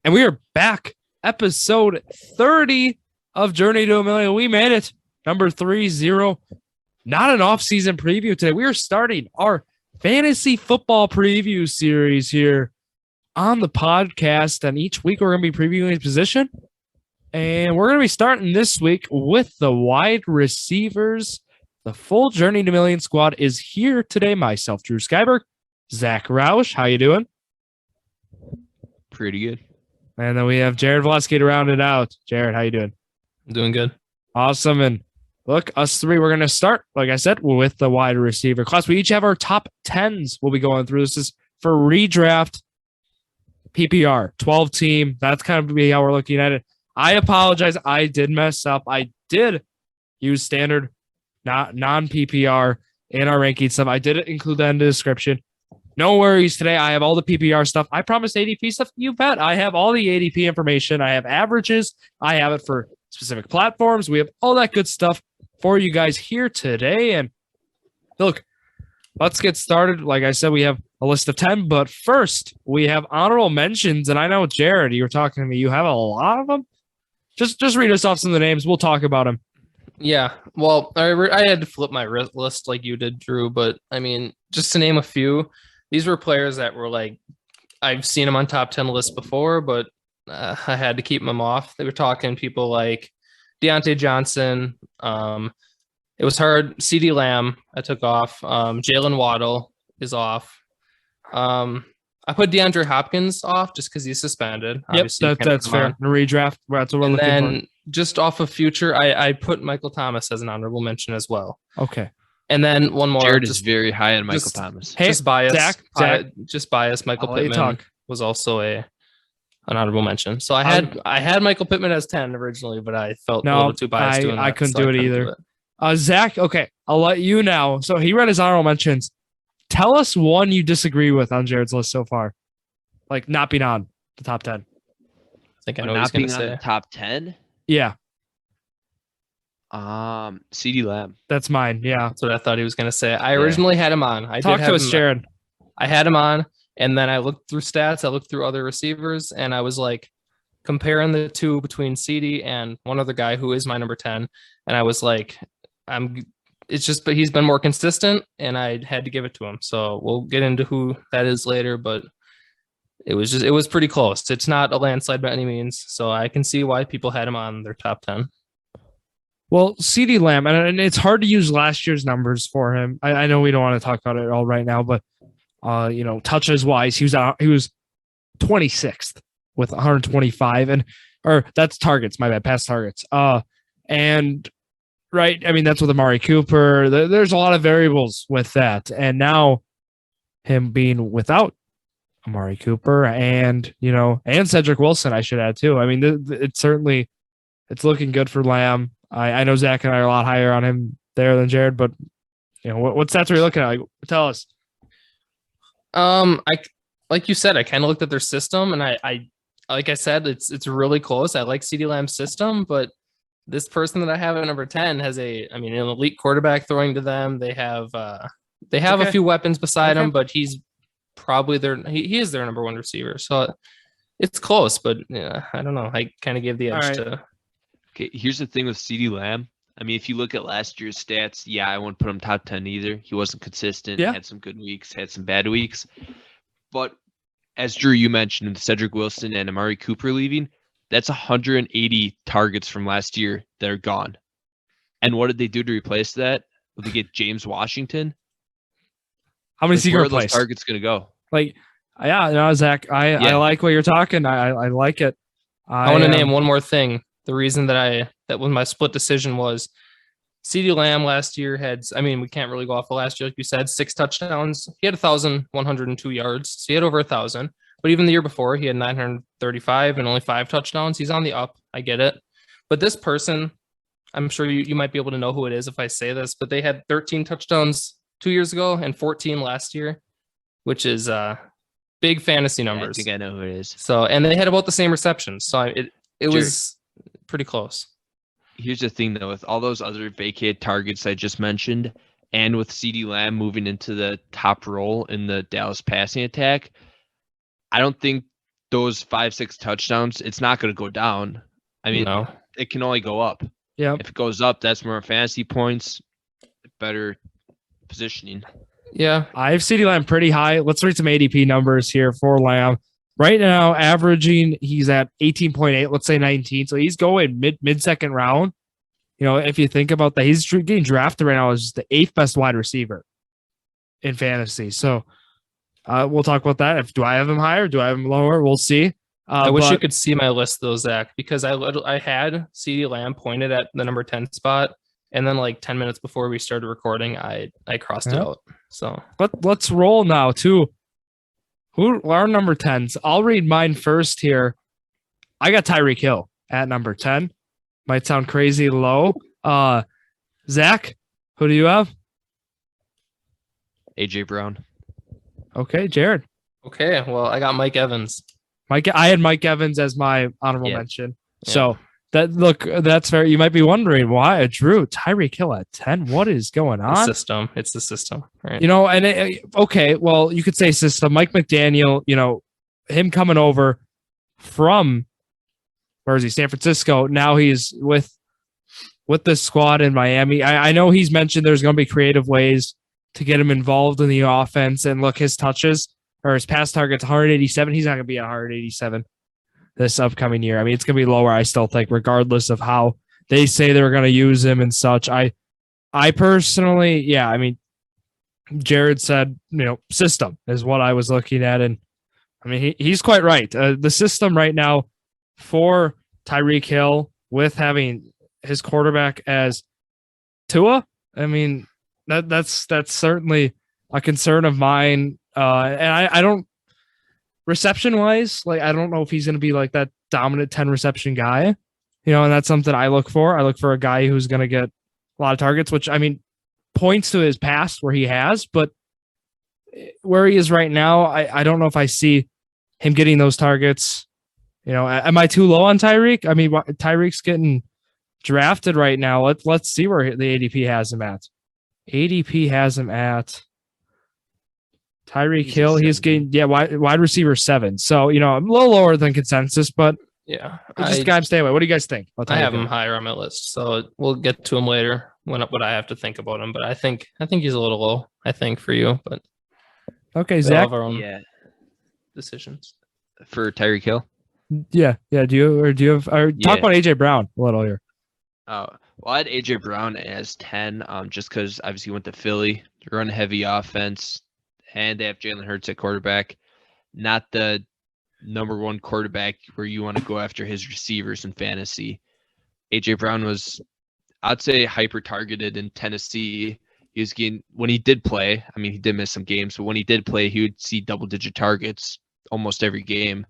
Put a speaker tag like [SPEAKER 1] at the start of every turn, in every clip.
[SPEAKER 1] And we are back. Episode 30 of Journey to a Million. We made it. Number 30. Not an off-season preview today. We are starting our fantasy football preview series here on the podcast. And each week we're going to be previewing a position. And we're going to be starting this week with the wide receivers. The full Journey to a Million squad is here today. Myself, Drew Skyberg, Zack Roush. How you doing?
[SPEAKER 2] Pretty good.
[SPEAKER 1] And then we have Jared Vlasky to round it out. Jared, how you doing?
[SPEAKER 3] I'm doing good.
[SPEAKER 1] Awesome. And look, us three, we're going to start, like I said, with the wide receiver class. We each have our top 10s we'll be going through. This is for redraft PPR, 12 team. That's kind of how we're looking at it. I apologize. I did mess up. I did use standard, not non-PPR in our ranking stuff. I did include that in the description. No worries today. I have all the PPR stuff. I promised ADP stuff. You bet. I have all the ADP information. I have averages. I have it for specific platforms. We have all that good stuff for you guys here today. And look, let's get started. Like I said, we have a list of 10, but first we have honorable mentions. And I know, Jared, you were talking to me. You have a lot of them. Just read us off some of the names. We'll talk about them.
[SPEAKER 3] Yeah, well, I had to flip my list like you did, Drew. But I mean, just to name a few, these were players that were like, I've seen them on top 10 lists before, but I had to keep them off. They were talking people like Deontay Johnson. It was hard. CeeDee Lamb, I took off. Jalen Waddle is off. I put DeAndre Hopkins off just because he's suspended.
[SPEAKER 1] Yep, that's fair. In redraft, that's what we're looking for.
[SPEAKER 3] Just off of future, I put Michael Thomas as an honorable mention as well.
[SPEAKER 1] Okay.
[SPEAKER 3] And then one more.
[SPEAKER 2] Jared is very high on Michael Thomas.
[SPEAKER 3] Hey, just bias.
[SPEAKER 1] Zach.
[SPEAKER 3] Just bias. Michael Pittman was also an honorable mention. So I had Michael Pittman as 10 originally, but I felt a little too biased doing that.
[SPEAKER 1] I couldn't do it either. Zach, okay, I'll let you now. So he read his honorable mentions. Tell us one you disagree with on Jared's list so far. Like not being on the top 10.
[SPEAKER 3] I think I know
[SPEAKER 2] not being on the top 10?
[SPEAKER 1] Yeah.
[SPEAKER 2] CeeDee Lamb.
[SPEAKER 1] That's mine. Yeah.
[SPEAKER 3] That's what I thought he was going to say. I originally had him on.
[SPEAKER 1] Talk to us, Jared.
[SPEAKER 3] I had him on, and then I looked through stats. I looked through other receivers, and I was like comparing the two between CeeDee and one other guy who is my number 10. And I was like, but he's been more consistent, and I had to give it to him. So we'll get into who that is later, but it was pretty close. It's not a landslide by any means. So I can see why people had him on their top 10.
[SPEAKER 1] Well, CeeDee Lamb, and it's hard to use last year's numbers for him. I know we don't want to talk about it all right now, but touches wise, he was 26th with 125, or that's targets. My bad, pass targets. And right, I mean that's with Amari Cooper. There's a lot of variables with that, and now him being without Amari Cooper and Cedric Wilson, I should add too. I mean, it's looking good for Lamb. I know Zach and I are a lot higher on him there than Jared, but what stats are you looking at? Like, tell us.
[SPEAKER 3] Like you said, I kind of looked at their system, and I like I said, it's really close. I like CeeDee Lamb's system, but this person that I have at number 10 has an elite quarterback throwing to them. They have a few weapons beside him, but he's probably he is their number one receiver. So it's close, but yeah, I don't know. I kind of gave the edge to.
[SPEAKER 2] Okay, here's the thing with CeeDee Lamb. I mean, if you look at last year's stats, I wouldn't put him top 10 either. He wasn't consistent, had some good weeks, had some bad weeks. But as Drew, you mentioned, with Cedric Wilson and Amari Cooper leaving, that's 180 targets from last year that are gone. And what did they do to replace that? Did they get James Washington?
[SPEAKER 1] How many
[SPEAKER 2] where are those targets going to go?
[SPEAKER 1] Zach, I like what you're talking. I like it.
[SPEAKER 3] I want to name one more thing. The reason that was my split decision was CeeDee Lamb last year we can't really go off of last year, like you said, 6 touchdowns. He had 1,102 yards, so he had over 1,000. But even the year before, he had 935 and only 5 touchdowns. He's on the up. I get it. But this person, I'm sure you might be able to know who it is if I say this, but they had 13 touchdowns 2 years ago and 14 last year, which is big fantasy numbers.
[SPEAKER 2] I think I know who it is.
[SPEAKER 3] So, and they had about the same receptions. So it was pretty close.
[SPEAKER 2] Here's the thing, though, with all those other vacated targets I just mentioned, and with CeeDee Lamb moving into the top role in the Dallas passing attack, I don't think those 5-6 touchdowns, it's not going to go down. I mean, it can only go up.
[SPEAKER 1] Yeah.
[SPEAKER 2] If it goes up, that's more fantasy points, better positioning.
[SPEAKER 1] Yeah. I have CeeDee Lamb pretty high. Let's read some ADP numbers here for Lamb. Right now, averaging, he's at 18.8, let's say 19. So he's going mid-second round. You know, if you think about that, he's getting drafted right now as the 8th best wide receiver in fantasy. So we'll talk about that. Do I have him higher? Do I have him lower? We'll see.
[SPEAKER 3] I wish you could see my list though, Zach, because I had CeeDee Lamb pointed at the number 10 spot, and then like 10 minutes before we started recording, I crossed it out. So
[SPEAKER 1] let's roll now to who are number 10s. I'll read mine first here. I got Tyreek Hill at number 10. Might sound crazy low. Zach, who do you have?
[SPEAKER 2] AJ Brown.
[SPEAKER 1] Okay, Jared.
[SPEAKER 3] Okay, well, I got Mike Evans.
[SPEAKER 1] I had Mike Evans as my honorable mention. Yeah. So that's fair. You might be wondering why Drew Tyreek Hill at 10. What is going on?
[SPEAKER 3] It's the system, right?
[SPEAKER 1] You know, and okay, well, you could say system. Mike McDaniel, you know, him coming over from where is he? San Francisco. Now he's with the squad in Miami. I know he's mentioned there's going to be creative ways to get him involved in the offense. And look, his touches or his pass target's 187. He's not going to be at 187 this upcoming year. I mean, it's going to be lower, I still think, regardless of how they say they're going to use him and such. I personally, I mean, Jared said, you know, system is what I was looking at. And I mean, he's quite right. The system right now for Tyreek Hill with having his quarterback as Tua, I mean, that's certainly a concern of mine. And I don't, reception wise, like, I don't know if he's going to be like that dominant 10 reception guy, you know, and that's something I look for. I look for a guy who's going to get a lot of targets, which I mean, points to his past where he has, but where he is right now, I don't know if I see him getting those targets. You know, am I too low on Tyreek? I mean, Tyreek's getting drafted right now. Let's see where the ADP has him at. ADP has him at Tyreek Hill. He's getting wide receiver 7. So, you know, I'm a little lower than consensus, but
[SPEAKER 3] yeah,
[SPEAKER 1] just got him stay away. What do you guys think?
[SPEAKER 3] I have him higher on my list, so we'll get to him later what I have to think about him. But I think he's a little low. I think for you, but
[SPEAKER 1] okay, Zach.
[SPEAKER 3] Have our own decisions
[SPEAKER 2] for Tyreek Hill.
[SPEAKER 1] Yeah. Do you have talk about AJ Brown a little here?
[SPEAKER 2] Well, I had AJ Brown as 10, just because obviously he went to Philly, run heavy offense, and they have Jalen Hurts at quarterback. Not the number one quarterback where you want to go after his receivers in fantasy. AJ Brown was, I'd say, hyper targeted in Tennessee. He was getting, when he did play, I mean, he did miss some games, but when he did play, he would see double-digit targets almost every game.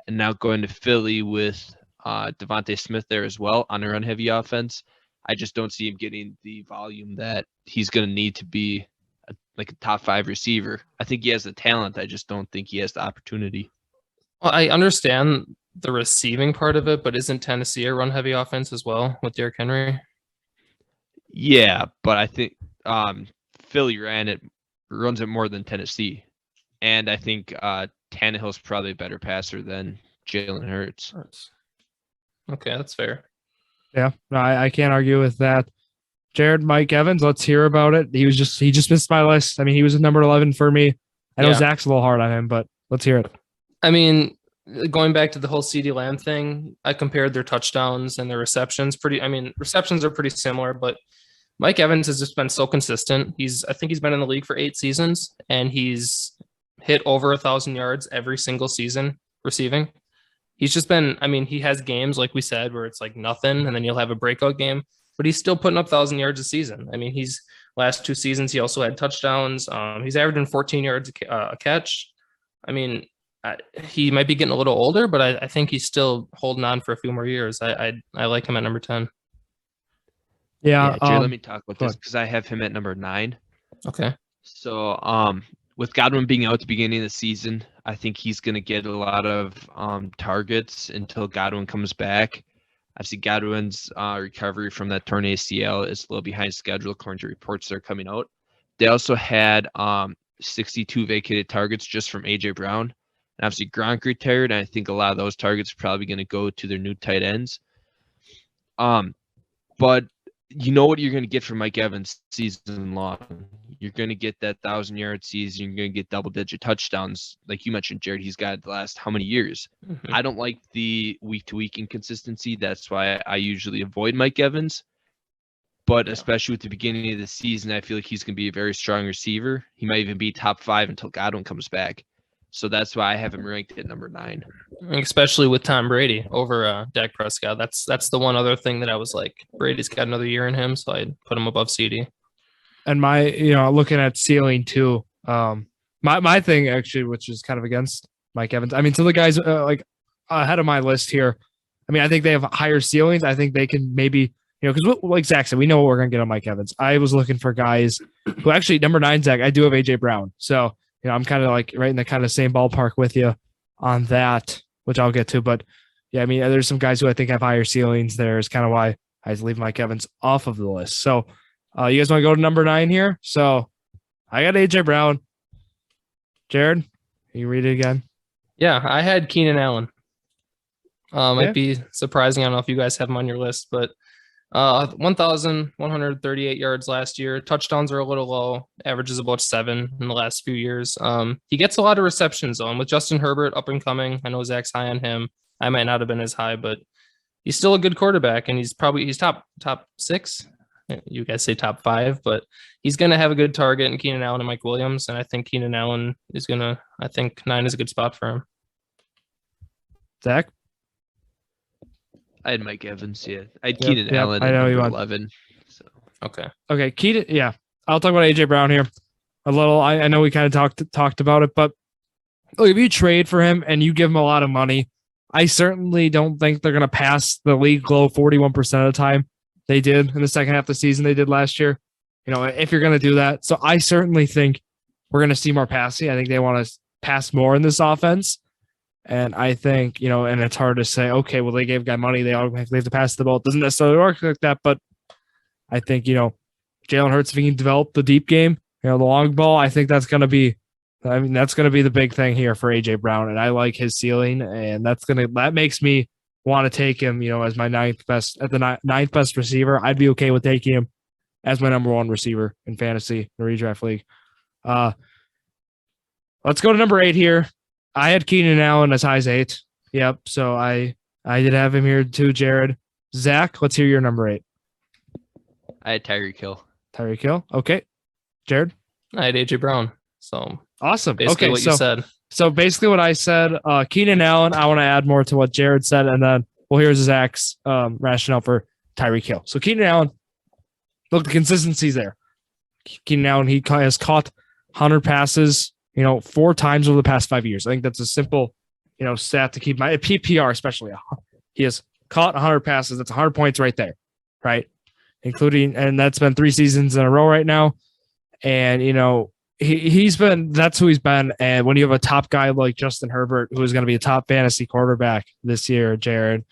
[SPEAKER 2] And now going to Philly with Devontae Smith there as well on a run-heavy offense, I just don't see him getting the volume that he's going to need to be a top 5 receiver. I think he has the talent. I just don't think he has the opportunity.
[SPEAKER 3] Well, I understand the receiving part of it, but isn't Tennessee a run-heavy offense as well with Derrick Henry?
[SPEAKER 2] Yeah, but I think Philly runs it more than Tennessee. And I think Tannehill's probably a better passer than Jalen Hurts.
[SPEAKER 3] Okay, that's fair.
[SPEAKER 1] Yeah, no, I can't argue with that. Jared, Mike Evans, let's hear about it. He just missed my list. I mean, he was at number 11 for me. I know Zach's a little hard on him, but let's hear it.
[SPEAKER 3] I mean, going back to the whole CeeDee Lamb thing, I compared their touchdowns and their receptions. Receptions are pretty similar, but Mike Evans has just been so consistent. I think he's been in the league for 8 seasons, and he's hit over 1,000 yards every single season receiving. He's just been, I mean, he has games, like we said, where it's like nothing, and then you'll have a breakout game, but he's still putting up 1,000 yards a season. I mean, last 2 seasons, he also had touchdowns. He's averaging 14 yards a catch. I mean, he might be getting a little older, but I think he's still holding on for a few more years. I like him at number 10.
[SPEAKER 1] Yeah.
[SPEAKER 2] Drew, let me talk about this because I have him at number 9.
[SPEAKER 3] Okay.
[SPEAKER 2] So, with Godwin being out at the beginning of the season, I think he's going to get a lot of targets until Godwin comes back. Obviously, Godwin's recovery from that torn ACL is a little behind schedule according to reports that are coming out. They also had 62 vacated targets just from AJ Brown, And obviously Gronk retired, and I think a lot of those targets are probably going to go to their new tight ends. But you know what you're going to get from Mike Evans season long. You're going to get that 1,000-yard season. You're going to get double-digit touchdowns. Like you mentioned, Jared, he's got the last how many years?
[SPEAKER 3] Mhm.
[SPEAKER 2] I don't like the week-to-week inconsistency. That's why I usually avoid Mike Evans. But especially with the beginning of the season, I feel like he's going to be a very strong receiver. He might even be top 5 until Godwin comes back. So that's why I have him ranked at number 9.
[SPEAKER 3] Especially with Tom Brady over Dak Prescott. That's the one other thing that I was like, Brady's got another year in him, so I'd put him above CD.
[SPEAKER 1] And my, looking at ceiling too, my thing actually, which is kind of against Mike Evans. I mean, to the guys like ahead of my list here, I mean, I think they have higher ceilings. I think they can maybe, because like Zach said, we know what we're going to get on Mike Evans. I was looking for guys who actually, number 9, Zach, I do have AJ Brown. So, I'm kind of like right in the kind of same ballpark with you on that, which I'll get to. But yeah, I mean, there's some guys who I think have higher ceilings there. Is kind of why I leave Mike Evans off of the list. So you guys want to go to number 9 here? So I got AJ Brown. Jared, can you read it again?
[SPEAKER 3] Yeah, I had Keenan Allen. Might be surprising. I don't know if you guys have him on your list, but 1,138 yards last year. Touchdowns are a little low. Averages about 7 in the last few years. He gets a lot of receptions though. And with Justin Herbert up and coming, I know Zach's high on him. I might not have been as high, but he's still a good quarterback, and he's top 6. You guys say top 5, but he's going to have a good target in Keenan Allen and Mike Williams. And I think Keenan Allen is I think 9 is a good spot for him.
[SPEAKER 1] Zach?
[SPEAKER 2] I had Mike Evans, yeah. I had Keenan Allen
[SPEAKER 1] I know
[SPEAKER 2] at
[SPEAKER 1] you
[SPEAKER 2] number 11. So.
[SPEAKER 1] Okay, Keenan, yeah. I'll talk about AJ Brown here a little. I know we kind of talked about it, but look, if you trade for him and you give him a lot of money, I certainly don't think they're going to pass the league low 41% of the time. They did in the second half of the season. They did last year. If you're going to do that. So I certainly think we're going to see more passing. I think they want to pass more in this offense. And I think, and it's hard to say, okay, well, they gave guy money. They automatically have to pass the ball. It doesn't necessarily work like that. But I think, Jalen Hurts, if he can develop the deep game, the long ball, I think that's going to be the big thing here for AJ Brown. And I like his ceiling. And that makes me want to take him, as my ninth best receiver. I'd be okay with taking him as my number 1 receiver in fantasy, the redraft league. Let's go to number 8 here. I had Keenan Allen as high as 8. Yep. So I did have him here too, Jared. Zach, let's hear your number 8.
[SPEAKER 2] I had Tyreek Hill.
[SPEAKER 1] Tyreek Hill. Okay. Jared?
[SPEAKER 3] I had AJ Brown. So
[SPEAKER 1] awesome.
[SPEAKER 3] Basically what you said.
[SPEAKER 1] So basically what I said, Keenan Allen, I want to add more to what Jared said, and then here's Zach's rationale for Tyreek Hill. So Keenan Allen, look, the consistency's there. Keenan Allen, he has caught 100 passes, 4 times over the past 5 years. I think that's a simple, stat to keep my PPR, especially. He has caught 100 passes. That's 100 points right there, right? And that's been 3 seasons in a row right now. And, that's who he's been. And when you have a top guy like Justin Herbert, who is going to be a top fantasy quarterback this year, Jared,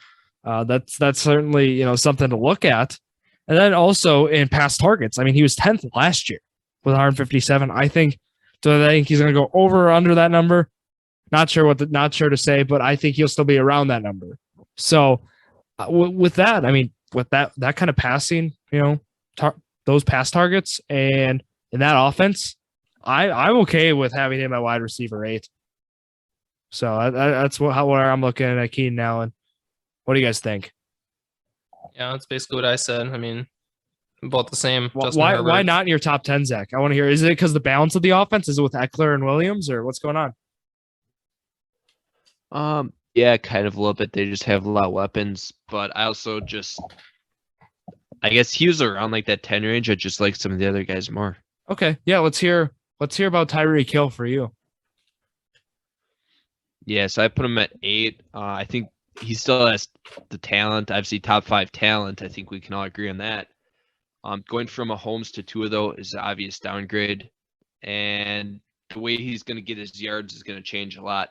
[SPEAKER 1] that's certainly, something to look at. And then also in past targets, I mean, he was 10th last year with 157. I think he's going to go over or under that number. Not sure to say, but I think he'll still be around that number. So with that, I mean, with that kind of passing, those pass targets and in that offense, I'm okay with having him at wide receiver 8. So that's where I'm looking at Keenan Allen. What do you guys think?
[SPEAKER 3] Yeah, that's basically what I said. I mean, about the same.
[SPEAKER 1] Why not in your top 10, Zach? I want to hear. Is it because the balance of the offense? Is it with Eckler and Williams, or what's going
[SPEAKER 2] on? Yeah, kind of a little bit. They just have a lot of weapons, but I also I guess he was around like that 10 range. I just like some of the other guys more.
[SPEAKER 1] Okay, yeah. Let's hear about Tyreek Hill for you.
[SPEAKER 2] Yeah, so I put him at 8. I think he still has the talent. Obviously, top 5 talent. I think we can all agree on that. Going from Mahomes to Tua, though, is an obvious downgrade. And the way he's going to get his yards is going to change a lot.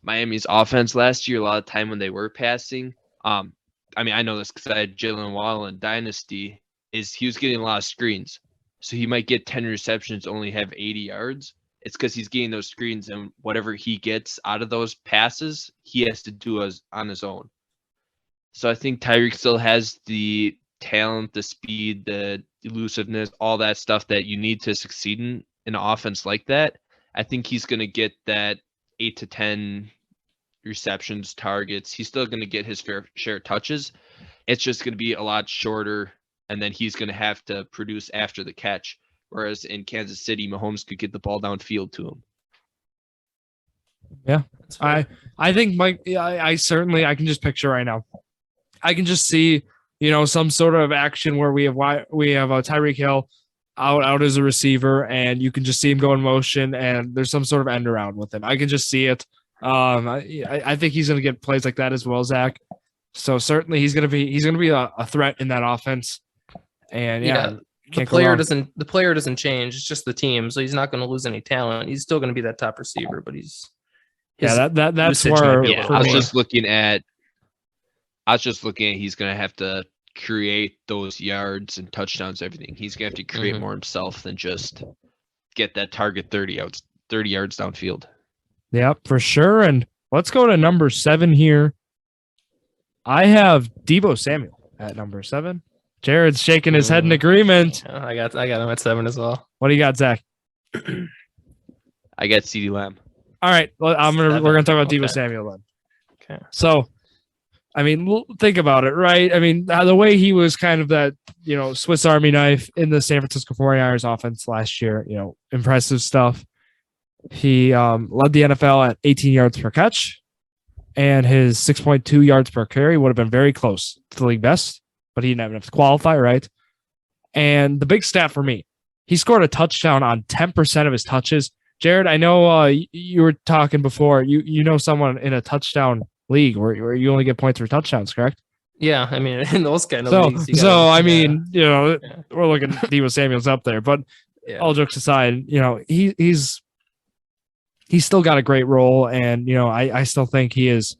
[SPEAKER 2] Miami's offense last year, a lot of time when they were passing, I mean, I know this because I had Jalen Waddle in Dynasty, is he was getting a lot of screens. So he might get 10 receptions, only have 80 yards. it's because he's getting those screens, and whatever he gets out of those passes, he has to do on his own. So I think Tyreek still has the talent, the speed, the elusiveness, all that stuff that you need to succeed in an offense like that. I think he's going to get that 8 to 10 receptions, targets. He's still going to get his fair share of touches. It's just going to be a lot shorter, and then he's going to have to produce after the catch. Whereas in Kansas City, Mahomes could get the ball downfield to him.
[SPEAKER 1] Yeah, I think Mike. I certainly I can just picture right now. I can just see some sort of action where we have Tyreek Hill out as a receiver, and you can just see him go in motion, and there's some sort of end around with him. I can just see it. I think he's going to get plays like that as well, Zach. So certainly he's going to be a threat in that offense. And
[SPEAKER 3] the player doesn't change. It's just the team. So he's not going to lose any talent. He's still going to be that top receiver, but that's where
[SPEAKER 2] I was just looking at he's going to have to create those yards and touchdowns, everything. He's going to have to create more himself than just get that target 30 yards downfield.
[SPEAKER 1] Yep, for sure. And let's go to number 7 here. I have Deebo Samuel at number 7. Jared's shaking his head in agreement.
[SPEAKER 3] I got him at 7 as well.
[SPEAKER 1] What do you got, Zach?
[SPEAKER 2] I got CeeDee Lamb.
[SPEAKER 1] All right, we're gonna talk about Deebo Samuel then.
[SPEAKER 3] Okay.
[SPEAKER 1] So, I mean, think about it, right? I mean, the way he was kind of that, Swiss Army knife in the San Francisco 49ers offense last year, impressive stuff. He led the NFL at 18 yards per catch, and his 6.2 yards per carry would have been very close to the league best, but he didn't have enough to qualify, right? And the big stat for me, he scored a touchdown on 10% of his touches. Jared, I know you were talking before. You know someone in a touchdown league where you only get points for touchdowns, correct?
[SPEAKER 3] Yeah, I mean, in those kind of leagues.
[SPEAKER 1] I mean, we're looking at Deebo Samuel's up there, but all jokes aside, he's still got a great role, and I still think he is.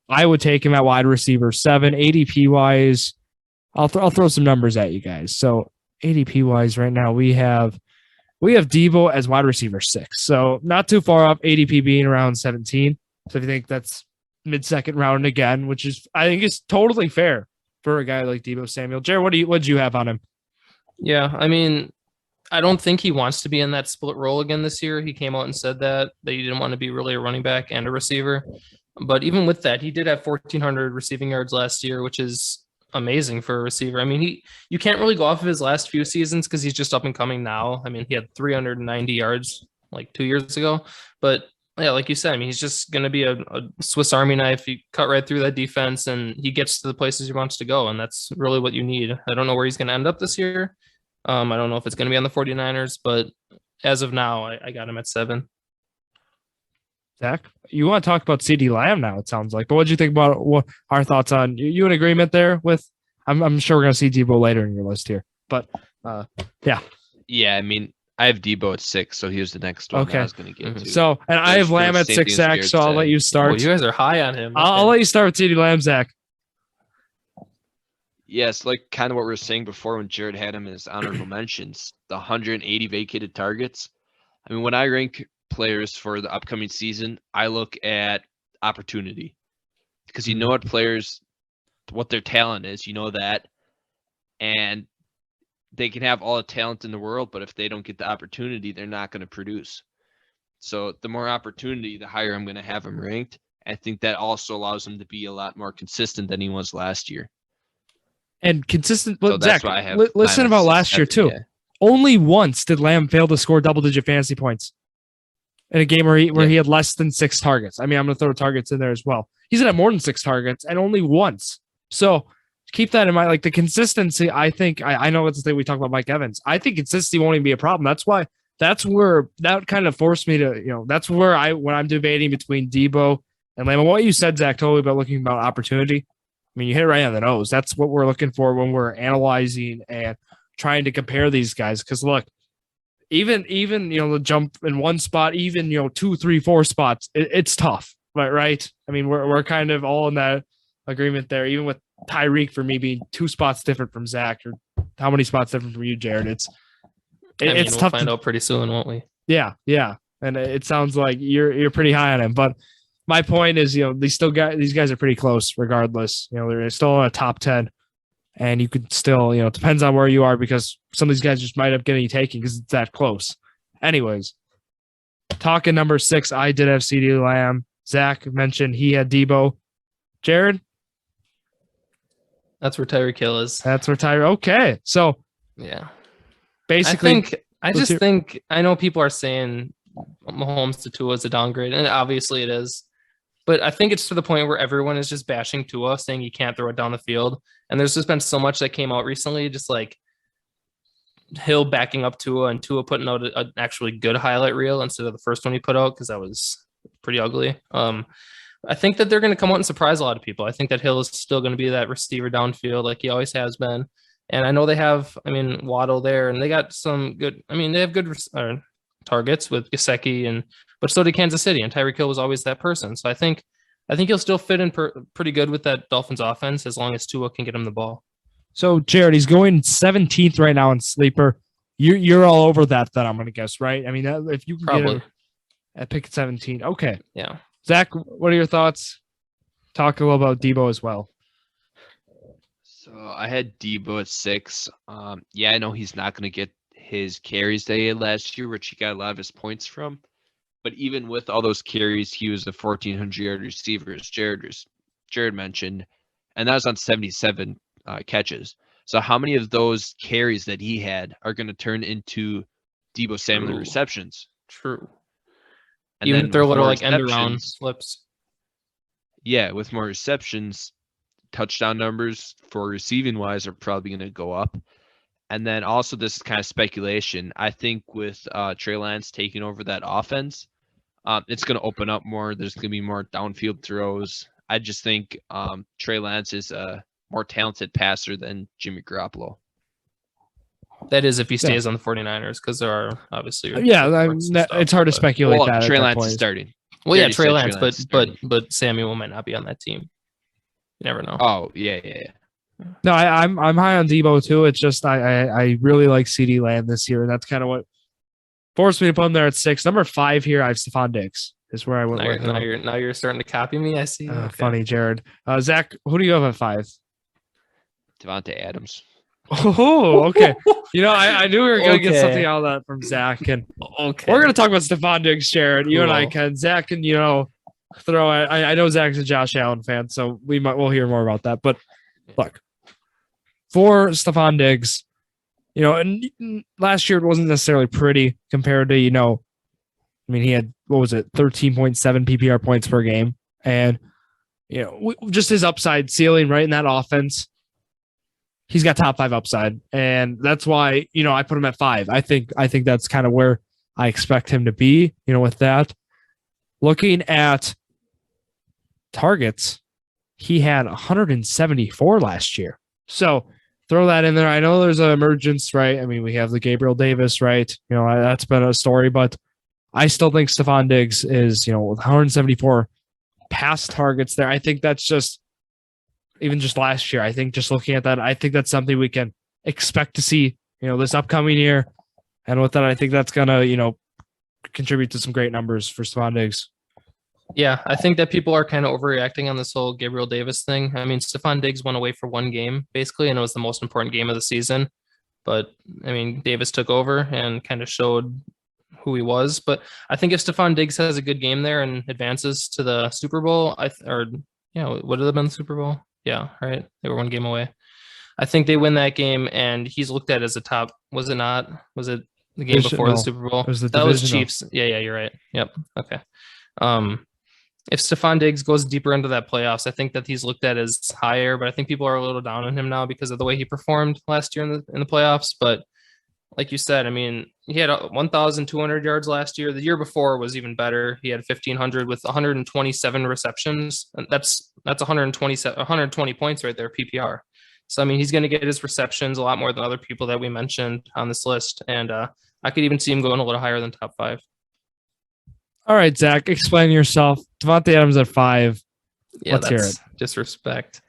[SPEAKER 1] I would take him at wide receiver 7, ADP wise. I'll throw some numbers at you guys. So ADP wise, right now we have Deebo as wide receiver 6, so not too far off. ADP being around 17. So if you think that's mid-second round again, which is I think is totally fair for a guy like Deebo Samuel. Jared, what do you have on him?
[SPEAKER 3] Yeah, I mean, I don't think he wants to be in that split role again this year. He came out and said that he didn't want to be really a running back and a receiver. But even with that, he did have 1,400 receiving yards last year, which is amazing for a receiver. I mean, you can't really go off of his last few seasons because he's just up and coming now. I mean, he had 390 yards like 2 years ago. But yeah, like you said, I mean, he's just going to be a Swiss Army knife. He cut right through that defense, and he gets to the places he wants to go, and that's really what you need. I don't know where he's going to end up this year. I don't know if it's going to be on the 49ers, but as of now, I got him at 7.
[SPEAKER 1] Zach, you want to talk about CeeDee Lamb now, it sounds like. But what do you think about our thoughts on you in agreement there with I'm sure we're going to see Deebo later in your list here. But, yeah.
[SPEAKER 2] Yeah, I mean, I have Deebo at 6, so here's the next one I was going to get to.
[SPEAKER 1] So, and I have Lamb at 6, Zach, so I'll let you start.
[SPEAKER 3] Oh, you guys are high on him.
[SPEAKER 1] I'll let you start with CeeDee Lamb, Zach.
[SPEAKER 2] Yes, like kind of what we were saying before when Jared had him in his honorable mentions, the 180 vacated targets. I mean, when I rank players for the upcoming season, I look at opportunity because you know what their talent is, that, and they can have all the talent in the world, but if they don't get the opportunity, they're not going to produce. So the more opportunity, the higher I'm going to have him ranked. I think that also allows him to be a lot more consistent than he was last year.
[SPEAKER 1] And consistent.
[SPEAKER 2] So
[SPEAKER 1] Zach, listen about last year too. Yeah. Only once did Lamb fail to score double-digit fantasy points in a game where he had less than 6 targets. I mean, I'm going to throw targets in there as well. He's going to have more than 6 targets and only once. So keep that in mind. Like the consistency, I think I know it's the thing we talk about Mike Evans. I think consistency won't even be a problem. That's where that kind of forced me to, that's where when I'm debating between Deebo and Lamb. And what you said, Zach, totally about looking about opportunity. I mean, you hit it right on the nose. That's what we're looking for when we're analyzing and trying to compare these guys. Because look, even the jump in one spot, even 2, 3, 4 spots, it's tough, right? I mean, we're kind of all in that agreement there. Even with Tyreek for me being 2 spots different from Zach, or how many spots different from you, Jared? It's
[SPEAKER 3] we'll
[SPEAKER 1] tough
[SPEAKER 3] find out pretty soon, won't we?
[SPEAKER 1] Yeah. and it sounds like you're pretty high on him. But my point is, these guys are pretty close regardless. They're still in a top 10, and you could still, it depends on where you are because some of these guys just might end up getting taken because it's that close. Anyways, talking number 6, I did have CeeDee Lamb. Zach mentioned he had Debo. Jared?
[SPEAKER 3] That's where Tyreek Hill is.
[SPEAKER 1] That's where Tyreek. Okay. So,
[SPEAKER 3] yeah.
[SPEAKER 1] Basically,
[SPEAKER 3] I know people are saying Mahomes to Tua is a downgrade, and obviously it is. But I think it's to the point where everyone is just bashing Tua, saying you can't throw it down the field. And there's just been so much that came out recently, just like Hill backing up Tua and Tua putting out an actually good highlight reel instead of the first one he put out because that was pretty ugly. I think that they're going to come out and surprise a lot of people. I think that Hill is still going to be that receiver downfield like he always has been. And I know they have, Waddle there, and they got some good, they have good targets with Gesicki, but so did Kansas City, and Tyreek Hill was always that person. So I think he'll still fit in pretty good with that Dolphins offense as long as Tua can get him the ball.
[SPEAKER 1] So, Jared, he's going 17th right now in Sleeper. You're all over that, I'm going to guess, right? If you can get him at pick 17. Okay.
[SPEAKER 3] Yeah.
[SPEAKER 1] Zach, what are your thoughts? Talk a little about Debo as well.
[SPEAKER 2] So I had Debo at 6. I know he's not going to get his carries that he had last year, which he got a lot of his points from. But even with all those carries, he was a 1,400-yard receiver, as Jared mentioned, and that was on 77 catches. So how many of those carries that he had are going to turn into Debo Samuel receptions?
[SPEAKER 3] True.
[SPEAKER 2] And
[SPEAKER 3] even
[SPEAKER 2] then
[SPEAKER 3] if they're little like end around flips.
[SPEAKER 2] Yeah, with more receptions, touchdown numbers for receiving wise are probably going to go up. And then also, this is kind of speculation. I think with Trey Lance taking over that offense, it's going to open up more. There's going to be more downfield throws. I just think Trey Lance is a more talented passer than Jimmy Garoppolo.
[SPEAKER 3] That is if he stays on the 49ers, because there are obviously
[SPEAKER 1] it's hard to speculate that.
[SPEAKER 2] Trey Lance is starting.
[SPEAKER 3] Well, yeah, Trey Lance, but Samuel might not be on that team. You never know.
[SPEAKER 2] Oh, yeah.
[SPEAKER 1] No, I'm high on Debo too. It's just I really like CeeDee Lamb this year, and that's kind of what forced me to put him there at 6. Number 5 here, I have Stephon Diggs. Is where I went.
[SPEAKER 3] Now you're starting to copy me. I see.
[SPEAKER 1] Okay. Funny, Jared. Zach, who do you have at 5?
[SPEAKER 2] Devontae Adams.
[SPEAKER 1] Oh, okay. I knew we were going to get something out of that from Zach, and we're going to talk about Stephon Diggs, Jared. You and I can. Zach can, throw. I know Zach's a Josh Allen fan, so we'll hear more about that. But look, for Stephon Diggs, and last year it wasn't necessarily pretty compared to, he had, 13.7 PPR points per game. And, just his upside ceiling, right, in that offense, he's got top 5 upside. And that's why, I put him at 5. I think that's kind of where I expect him to be, with that. Looking at targets, he had 174 last year. So throw that in there. I know there's an emergence, right? We have the Gabriel Davis, right? That's been a story, but I still think Stephon Diggs is, with 174 pass targets there. I think that's just, even just last year, I think just looking at that, I think that's something we can expect to see, this upcoming year. And with that, I think that's going to, contribute to some great numbers for Stephon Diggs.
[SPEAKER 3] Yeah, I think that people are kind of overreacting on this whole Gabriel Davis thing. Stephon Diggs went away for one game, basically, and it was the most important game of the season. But, Davis took over and kind of showed who he was. But I think if Stephon Diggs has a good game there and advances to the Super Bowl, would it have been the Super Bowl? Yeah, right. They were one game away. I think they win that game, and he's looked at as a top. Was it not? Was it the game before the Super Bowl? That was Chiefs. Yeah, you're right. Yep. Okay. If Stephon Diggs goes deeper into that playoffs, I think that he's looked at as higher, but I think people are a little down on him now because of the way he performed last year in the playoffs. But like you said, he had 1,200 yards last year. The year before was even better. He had 1,500 with 127 receptions. And that's 120 points right there, PPR. So, he's going to get his receptions a lot more than other people that we mentioned on this list. And I could even see him going a little higher than top 5.
[SPEAKER 1] All right, Zach, explain yourself. Devontae Adams at 5.
[SPEAKER 3] Yeah, let's hear it. Disrespect.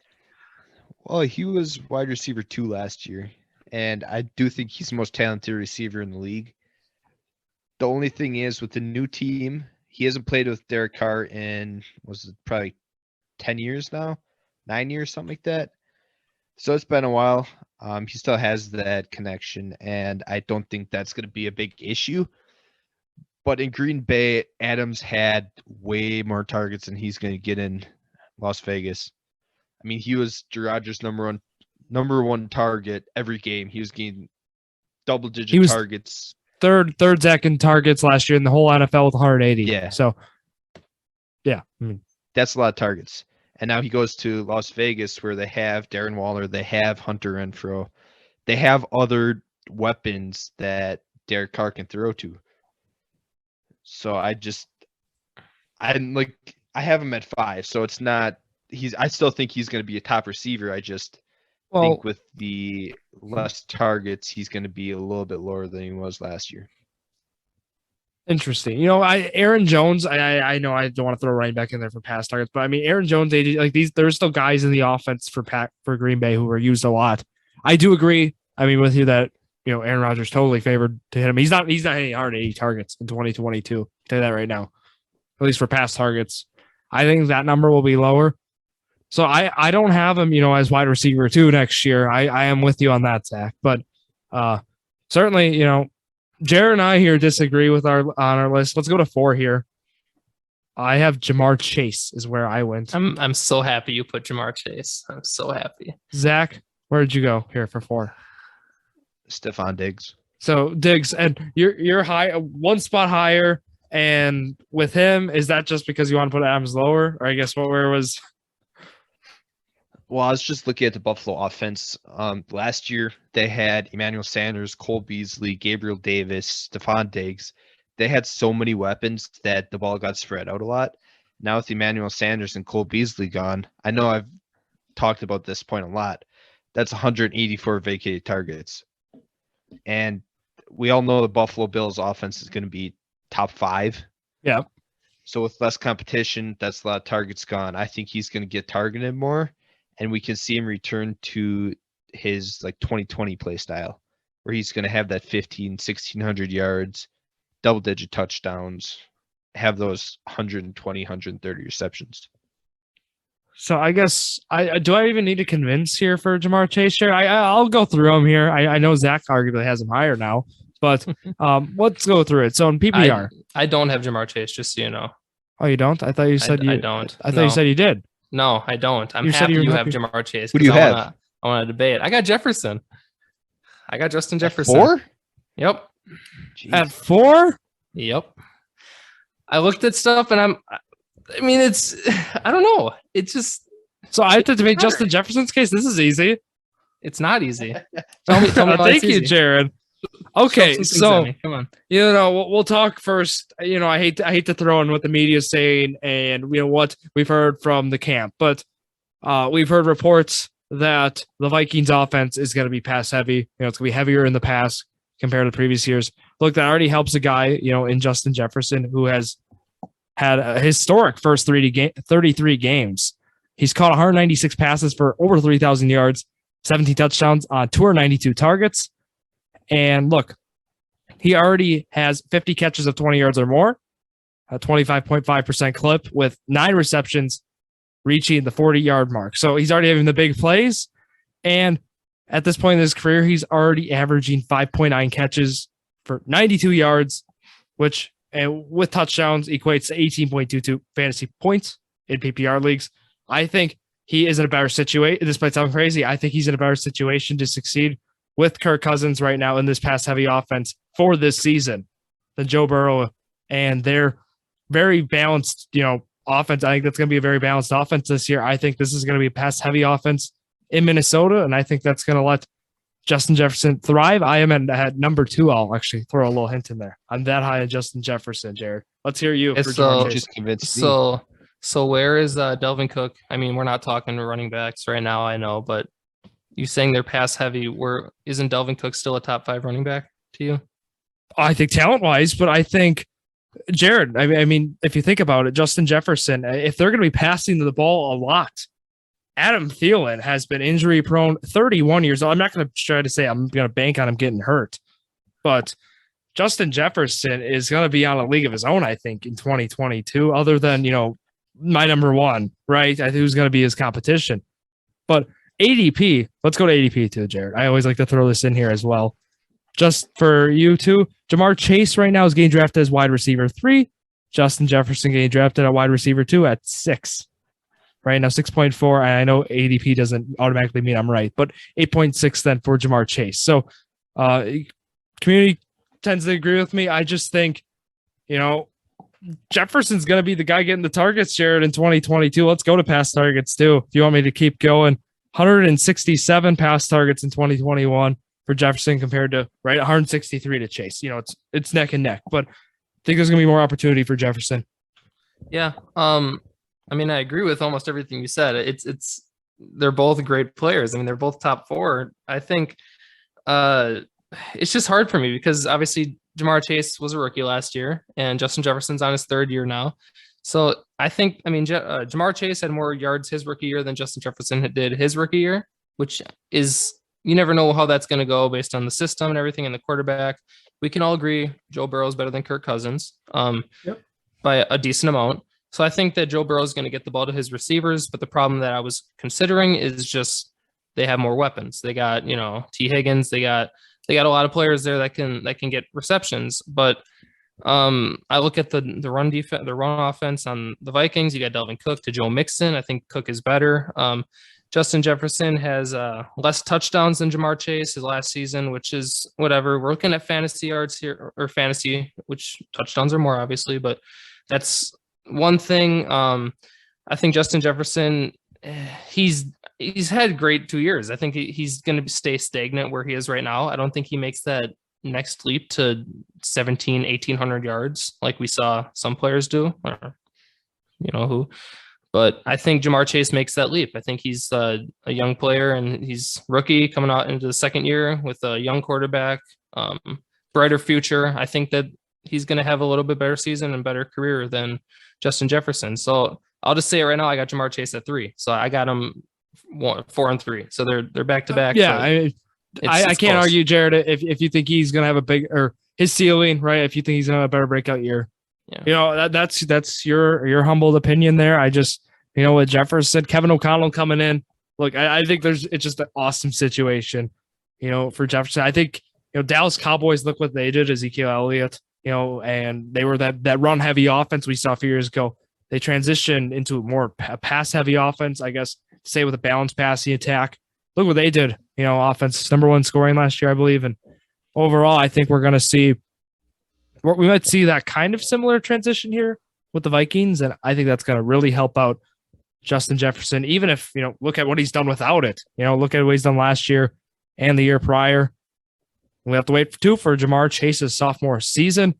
[SPEAKER 2] Well, he was wide receiver 2 last year, and I do think he's the most talented receiver in the league. The only thing is with the new team, he hasn't played with Derek Carr in probably 10 years now, 9 years, something like that. So it's been a while. He still has that connection, and I don't think that's going to be a big issue. But in Green Bay, Adams had way more targets than he's going to get in Las Vegas. I mean, he was Drew Rodgers' number one target every game. He was getting double-digit targets.
[SPEAKER 1] Third Zack in targets last year in the whole NFL with 180.
[SPEAKER 2] Yeah.
[SPEAKER 1] So, yeah. I mean,
[SPEAKER 2] that's a lot of targets. And now he goes to Las Vegas where they have Darren Waller, they have Hunter Renfrow, they have other weapons that Derek Carr can throw to. So I have him at 5. So it's not I still think he's going to be a top receiver. I just think with the less targets, he's going to be a little bit lower than he was last year.
[SPEAKER 1] Interesting. Aaron Jones, I know I don't want to throw running back in there for pass targets, but I mean, Aaron Jones, there's still guys in the offense for Green Bay who are used a lot. I do agree. I mean, with you that, Aaron Rodgers totally favored to hit him. He's not hitting 180 targets in 2022. I'll tell you that right now, at least for pass targets. I think that number will be lower. So I don't have him, as wide receiver 2 next year. I am with you on that, Zach. But certainly, Jared and I here disagree on our list. Let's go to 4 here. I have Jamar Chase is where I went.
[SPEAKER 3] I'm so happy you put Jamar Chase. I'm so happy.
[SPEAKER 1] Zach, where did you go here for 4?
[SPEAKER 2] Stephon Diggs.
[SPEAKER 1] So Diggs, and you're high, one spot higher. And with him, is that just because you want to put Adams lower? Or I guess where was?
[SPEAKER 2] Well, I was just looking at the Buffalo offense. Last year, they had Emmanuel Sanders, Cole Beasley, Gabriel Davis, Stephon Diggs. They had so many weapons that the ball got spread out a lot. Now with Emmanuel Sanders and Cole Beasley gone, I know I've talked about this point a lot. That's 184 vacated targets. And we all know the Buffalo Bills offense is going to be top 5.
[SPEAKER 1] Yeah.
[SPEAKER 2] So with less competition, that's a lot of targets gone. I think he's going to get targeted more. And we can see him return to his 2020 play style where he's going to have that 1,600 yards, double-digit touchdowns, have those 120, 130 receptions.
[SPEAKER 1] So I guess do I even need to convince here for Jamar Chase here? I'll go through them here. I know Zach arguably has him higher now, but let's go through it. So in PPR,
[SPEAKER 3] I don't have Jamar Chase, just so you know.
[SPEAKER 1] Oh, you don't? I thought you said you.
[SPEAKER 3] I don't.
[SPEAKER 1] I thought you said you did.
[SPEAKER 3] No, I don't. I'm happy you have Jamar Chase.
[SPEAKER 2] Who do you have?
[SPEAKER 3] I want to debate. I got Jefferson. I got Justin Jefferson.
[SPEAKER 2] 4?
[SPEAKER 3] Yep.
[SPEAKER 2] Jeez.
[SPEAKER 1] At 4?
[SPEAKER 3] Yep. I looked at stuff and it's, I don't know. It's just.
[SPEAKER 1] So I have to debate Justin Jefferson's case. This is easy.
[SPEAKER 3] It's not easy. Tell me
[SPEAKER 1] Thank you, Jared. Okay, so
[SPEAKER 3] come on.
[SPEAKER 1] We'll talk first. I hate to throw in what the media is saying and what we've heard from the camp, but we've heard reports that the Vikings offense is going to be pass heavy. It's going to be heavier in the pass compared to previous years. Look, that already helps a guy, in Justin Jefferson, who has had a historic first 33 games. He's caught 196 passes for over 3,000 yards, 17 touchdowns on 292 targets. And look, he already has 50 catches of 20 yards or more, a 25.5% clip with 9 receptions reaching the 40-yard mark. So he's already having the big plays. And at this point in his career, he's already averaging 5.9 catches for 92 yards, which with touchdowns equates to 18.22 fantasy points in PPR leagues. I think he is in a better situation. Despite sounding crazy, I think he's in a better situation to succeed with Kirk Cousins right now in this pass-heavy offense for this season than Joe Burrow and their very balanced, offense. I think that's going to be a very balanced offense this year. I think this is going to be a pass-heavy offense in Minnesota, and I think that's going to let Justin Jefferson thrive. I am at number 2. I'll actually throw a little hint in there. I'm that high on Justin Jefferson, Jared. Let's hear you.
[SPEAKER 3] So where is Delvin Cook? I mean, we're not talking running backs right now, I know, but you saying they're pass heavy. Isn't Delvin Cook still a top 5 running back to you?
[SPEAKER 1] I think talent wise, but I think Jared, I mean, if you think about it, Justin Jefferson, if they're going to be passing the ball a lot, Adam Thielen has been injury prone, 31 years old. I'm not going to try to say I'm going to bank on him getting hurt, but Justin Jefferson is going to be on a league of his own, I think, in 2022, other than, my number one, right? I think who's going to be his competition. But ADP, let's go to ADP too, Jared. I always like to throw this in here as well. Just for you two, Jamar Chase right now is getting drafted as wide receiver 3. Justin Jefferson getting drafted at wide receiver 2 at 6. Right now, 6.4. And I know ADP doesn't automatically mean I'm right, but 8.6 then for Jamar Chase. So community tends to agree with me. I just think, Jefferson's going to be the guy getting the targets, Jared, in 2022. Let's go to pass targets too. If you want me to keep going, 167 pass targets in 2021 for Jefferson compared to 163 to Chase. It's neck and neck, but I think there's going to be more opportunity for Jefferson.
[SPEAKER 3] Yeah. I agree with almost everything you said. They're both great players. They're both top 4. I think it's just hard for me because obviously Jamar Chase was a rookie last year and Justin Jefferson's on his 3rd year now. So I think, Jamar Chase had more yards his rookie year than Justin Jefferson did his rookie year, which is, you never know how that's going to go based on the system and everything and the quarterback. We can all agree Joe Burrow is better than Kirk Cousins by a decent amount. So I think that Joe Burrow is going to get the ball to his receivers. But the problem that I was considering is just they have more weapons. They got, T. Higgins. They got a lot of players there that can get receptions. But I look at the run defense, the run offense on the Vikings. You got Dalvin Cook to Joe Mixon. I think Cook is better. Justin Jefferson has less touchdowns than Jamar Chase his last season, which is whatever. We're looking at fantasy yards here, or fantasy, which touchdowns are more obviously, but that's one thing. I think Justin Jefferson, he's had great 2 years. I think he's going to stay stagnant where he is right now. I don't think he makes that next leap to 1,800 yards like we saw some players do, or who. But I think Jamar Chase makes that leap. I think he's a young player and he's rookie coming out into the 2nd year with a young quarterback, brighter future. I think that he's going to have a little bit better season and better career than Justin Jefferson. So I'll just say it right now. I got Jamar Chase at 3. So I got him 4 and 3. So they're back to back.
[SPEAKER 1] Yeah. I can't argue, Jared, if you think he's going to have a big, or his ceiling, right? If you think he's going to have a better breakout year, that's your humbled opinion there. I just, with Jefferson, Kevin O'Connell coming in, look, I think it's just an awesome situation, for Jefferson. I think, Dallas Cowboys, look what they did, Ezekiel Elliott, and they were that run heavy offense we saw a few years ago. They transitioned into more pass heavy offense, I guess, say with a balanced passing attack. Look what they did, offense, number 1 scoring last year, I believe. And overall, I think we might see that kind of similar transition here with the Vikings. And I think that's going to really help out Justin Jefferson, even if, look at what he's done without it. Look at what he's done last year and the year prior. We have to wait for Jamar Chase's sophomore season.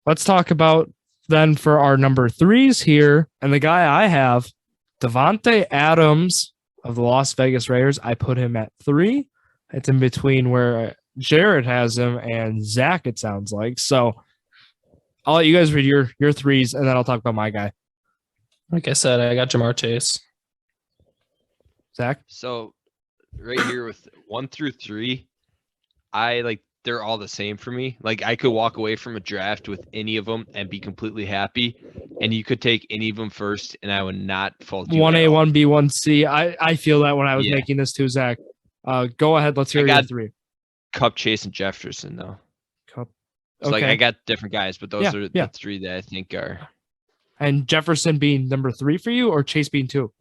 [SPEAKER 1] Let's talk about then for our number 3s here. And the guy I have, Devontae Adams of the Las Vegas Raiders. I put him at 3. It's in between where Jared has him and Zack, it sounds like. So I'll let you guys read your 3s, and then I'll talk about my guy.
[SPEAKER 3] Like I said, I got Jamar Chase.
[SPEAKER 1] Zack?
[SPEAKER 2] So right here with 1 through 3, they're all the same for me. Like, I could walk away from a draft with any of them and be completely happy. And you could take any of them first, and I would not fault you.
[SPEAKER 1] 1A, 1B, 1C. I feel that when I was making this too, Zack. Go ahead. Let's hear your 3.
[SPEAKER 2] Cup, Chase, and Jefferson, though.
[SPEAKER 1] Cup.
[SPEAKER 2] So, I got different guys, but those are the 3 that I think are.
[SPEAKER 1] And Jefferson being number 3 for you, or Chase being 2?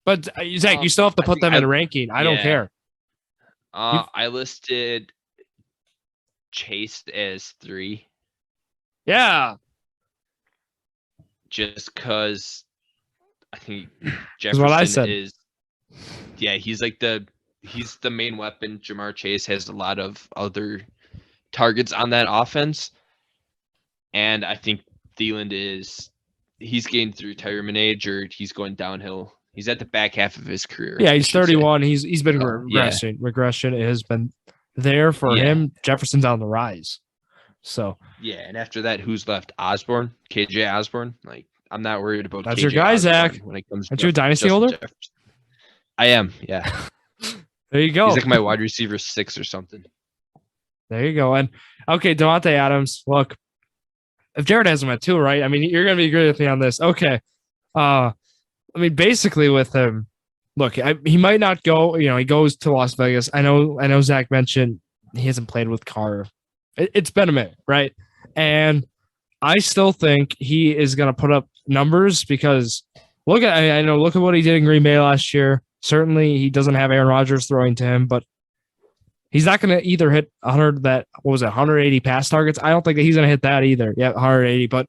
[SPEAKER 1] But, Zack, you still have to put them in a ranking. I don't care.
[SPEAKER 2] I listed Chase as 3.
[SPEAKER 1] Yeah.
[SPEAKER 2] Just because I think
[SPEAKER 1] Jefferson what I said.
[SPEAKER 2] He's he's the main weapon. Jamar Chase has a lot of other targets on that offense. And I think Thielen he's getting through retirement age, or he's going downhill. He's at the back half of his career.
[SPEAKER 1] Yeah, he's 31. He's been regressing. Yeah. Regression has been there for him. Jefferson's on the rise. So
[SPEAKER 2] and after that, who's left? Osborne, KJ Osborne. Like, I'm not worried about.
[SPEAKER 1] That's
[SPEAKER 2] KJ
[SPEAKER 1] your guy, Zack.
[SPEAKER 2] When it comes,
[SPEAKER 1] aren't you a dynasty holder?
[SPEAKER 2] Jefferson. I am. Yeah.
[SPEAKER 1] There you go.
[SPEAKER 2] He's like my wide receiver 6 or something.
[SPEAKER 1] There you go. And okay, Davante Adams. Look, if Jared has him at 2, right? I mean, you're gonna be agree with me on this. Okay. I mean, basically with him, look, he might not go. He goes to Las Vegas. I know. Zach mentioned he hasn't played with Carr. It's been a minute, right? And I still think he is going to put up numbers because look at what he did in Green Bay last year. Certainly, he doesn't have Aaron Rodgers throwing to him, but he's not going to either hit 180 pass targets. I don't think that he's going to hit that either. Yeah, 180. But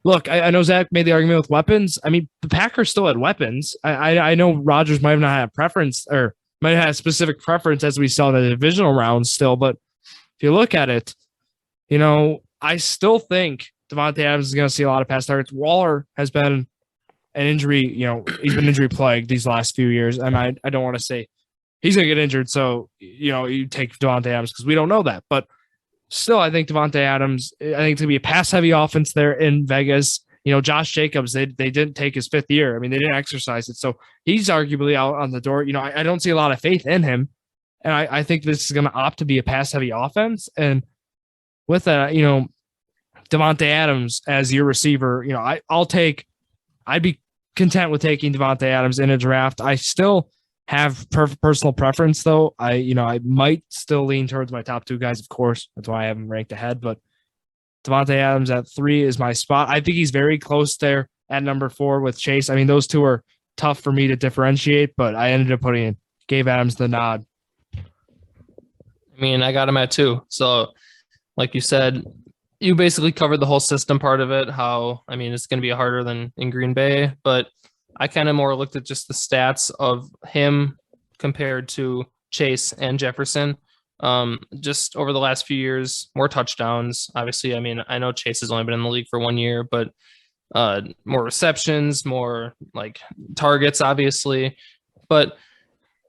[SPEAKER 1] look, I know Zach made the argument with weapons. I mean, the Packers still had weapons. I know Rodgers might have not had a preference or might have had a specific preference as we saw in the divisional rounds still. But if you look at it, I still think Davante Adams is going to see a lot of pass targets. Waller has been an injury, he's been injury plagued these last few years. And I don't want to say he's going to get injured. So, you take Davante Adams because we don't know that. But still, I think Davante Adams, I think it's going to be a pass-heavy offense there in Vegas. Josh Jacobs, they didn't take his 5th year. I mean, they didn't exercise it. So he's arguably out on the door. I don't see a lot of faith in him. And I think this is going to opt to be a pass-heavy offense. And with that, Davante Adams as your receiver, I'd be content with taking Davante Adams in a draft. I still have personal preference, though. I might still lean towards my top 2 guys, of course. That's why I have him ranked ahead. But Davante Adams at 3 is my spot. I think he's very close there at number 4 with Chase. I mean, those 2 are tough for me to differentiate, but I ended up gave Adams the nod.
[SPEAKER 3] I mean, I got him at 2. So, like you said, you basically covered the whole system part of it. It's going to be harder than in Green Bay, but I kind of more looked at just the stats of him compared to Chase and Jefferson. Just over the last few years, more touchdowns. Obviously, I know Chase has only been in the league for 1 year, but more receptions, more like targets, obviously. But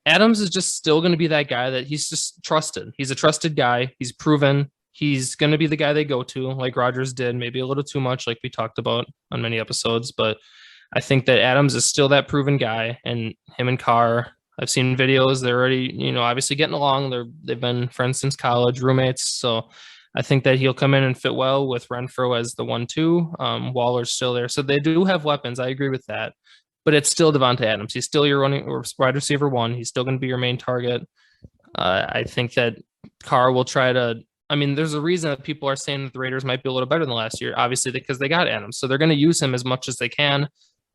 [SPEAKER 3] Adams is just still going to be that guy that he's just trusted. He's a trusted guy. He's proven. He's going to be the guy they go to, like Rodgers did, maybe a little too much, like we talked about on many episodes. But I think that Adams is still that proven guy, and him and Carr, I've seen videos. They're already, obviously getting along. They've been friends since college, roommates. So I think that he'll come in and fit well with Renfrow as the 1-2. Waller's still there. So they do have weapons. I agree with that. But it's still Davante Adams. He's still your wide receiver 1. He's still going to be your main target. I think that Carr will try to, there's a reason that people are saying that the Raiders might be a little better than last year, obviously, because they got Adams. So they're going to use him as much as they can.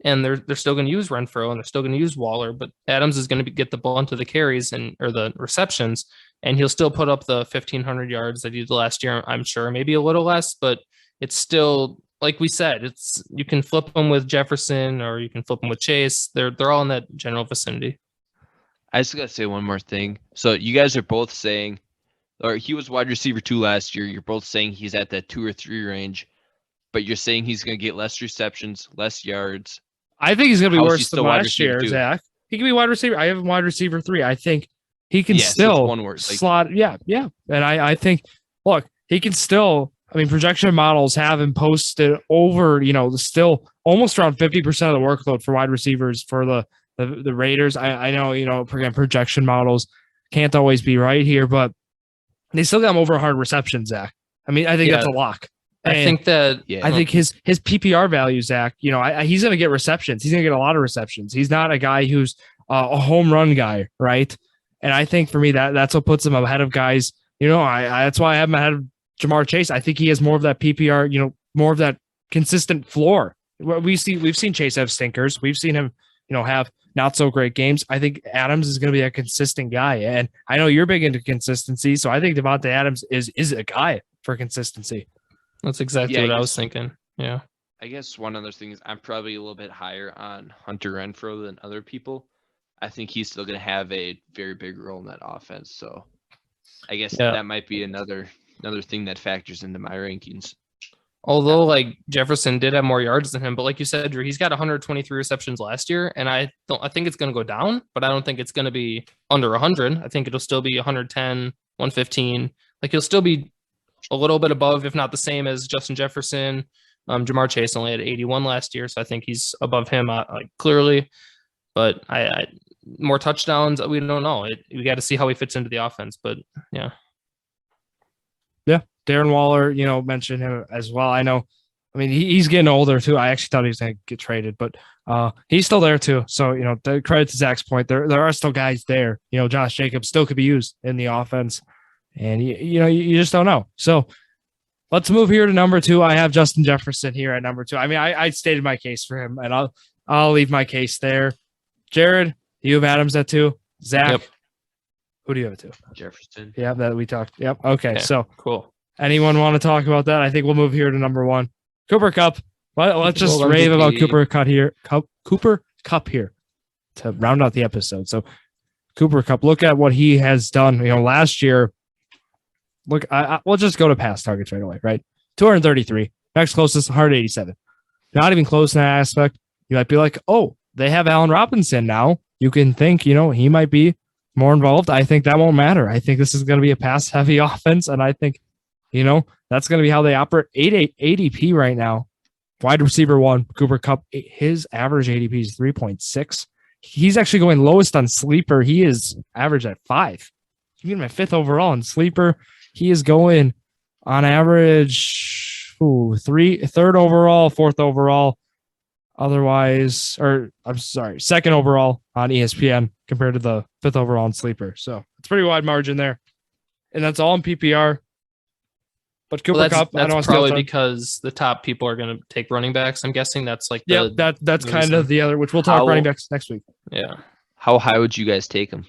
[SPEAKER 3] And they're still going to use Renfrow and they're still going to use Waller, but Adams is going to get the brunt of the carries or the receptions, and he'll still put up the 1,500 yards that he did last year. I'm sure, maybe a little less, but it's still, like we said, you can flip them with Jefferson or you can flip them with Chase. They're all in that general vicinity.
[SPEAKER 2] I just got to say one more thing. So you guys are both saying, or he was wide receiver 2 last year. You're both saying he's at that 2 or 3 range, but you're saying he's going to get less receptions, less yards.
[SPEAKER 1] I think he's going to be worse than last year, Zach. He can be wide receiver. I have him wide receiver 3. I think he can still one word, slot. Yeah. And I think, look, he can still, projection models have him posted over, still almost around 50% of the workload for wide receivers for the Raiders. I know, again, projection models can't always be right here, but they still got him over 100 receptions, Zach. I think that's a lock.
[SPEAKER 3] I think that
[SPEAKER 1] I think his PPR value, Zach, he's going to get receptions. He's going to get a lot of receptions. He's not a guy who's a home run guy, right? And I think for me that's what puts him ahead of guys. That's why I have him ahead of Jamar Chase. I think he has more of that PPR, more of that consistent floor. We've seen Chase have stinkers. We've seen him, have not so great games. I think Adams is going to be a consistent guy, and I know you're big into consistency, so I think Davante Adams is a guy for consistency.
[SPEAKER 3] That's exactly what I was thinking. Yeah.
[SPEAKER 2] I guess one other thing is I'm probably a little bit higher on Hunter Renfrow than other people. I think he's still going to have a very big role in that offense. So I guess that might be another thing that factors into my rankings.
[SPEAKER 3] Although like Jefferson did have more yards than him, but like you said, Drew, he's got 123 receptions last year, and I think it's going to go down, but I don't think it's going to be under 100. I think it'll still be 110, 115. Like he'll still be a little bit above, if not the same as Justin Jefferson. Jamar Chase only had 81 last year, so I think he's above him clearly. But I more touchdowns, we don't know. We got to see how he fits into the offense. But yeah.
[SPEAKER 1] Darren Waller, mentioned him as well. I know. I mean, he's getting older too. I actually thought he was going to get traded, but he's still there too. So, the credit to Zach's point, there are still guys there. Josh Jacobs still could be used in the offense, and you just don't know. So let's move here to number 2. I have Justin Jefferson here at number 2. I mean, I stated my case for him, and I'll leave my case there. Jared, you have Adams at 2. Zach,
[SPEAKER 3] Yep.
[SPEAKER 1] Who do you have at 2?
[SPEAKER 2] Jefferson.
[SPEAKER 1] Yeah, that we talked. Yep. Okay, so
[SPEAKER 3] cool.
[SPEAKER 1] Anyone want to talk about that? I think we'll move here to number 1. Cooper Kupp. Let's just rave about Cooper Kupp here. Cooper Kupp here to round out the episode. So Cooper Kupp, look at what he has done. Last year. Look, we'll just go to pass targets right away, right? 233. Next closest, 187. Not even close in that aspect. You might be like, oh, they have Allen Robinson now. You can think, he might be more involved. I think that won't matter. I think this is going to be a pass-heavy offense, and I think that's going to be how they operate. 8 ADP right now. Wide receiver 1, Cooper Kupp. His average ADP is 3.6. He's actually going lowest on sleeper. He is average at 5. You get him at 5th overall in sleeper. He is going on average 3rd overall, 4th overall. Otherwise, I'm sorry, 2nd overall on ESPN compared to the 5th overall in sleeper. So it's pretty wide margin there, and that's all in PPR. But Cooper Kupp,
[SPEAKER 3] that's probably because the top people are going to take running backs. I'm guessing that's like
[SPEAKER 1] that's kind of the other, which we'll talk running backs next week.
[SPEAKER 3] Yeah.
[SPEAKER 2] How high would you guys take him?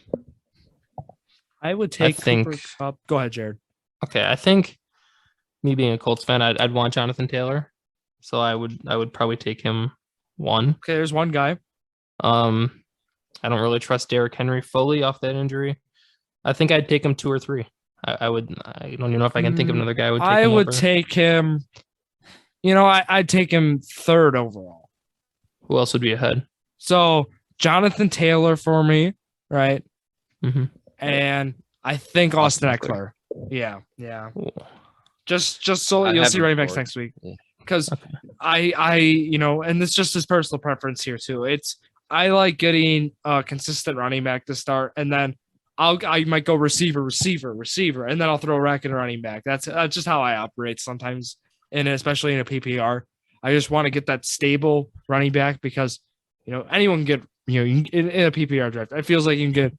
[SPEAKER 1] I would take Cooper Kupp. Go ahead, Jared.
[SPEAKER 3] Okay, I think me being a Colts fan, I'd want Jonathan Taylor, so I would probably take him 1.
[SPEAKER 1] Okay, there's one guy.
[SPEAKER 3] I don't really trust Derrick Henry fully off that injury. I think I'd take him 2 or 3. I don't even know if I can think of another guy.
[SPEAKER 1] I would take him. I'd take him 3rd overall.
[SPEAKER 3] Who else would be ahead?
[SPEAKER 1] So Jonathan Taylor for me, right?
[SPEAKER 3] Mm-hmm.
[SPEAKER 1] And I think Austin Eckler. Yeah. Ooh. Just so you'll see running backs next week. Because I and this just his personal preference here too. I like getting a consistent running back to start, and then I might go receiver, and then I'll throw a rack and a running back. That's just how I operate sometimes, and especially in a PPR. I just want to get that stable running back because anyone can get in a PPR draft. It feels like you can get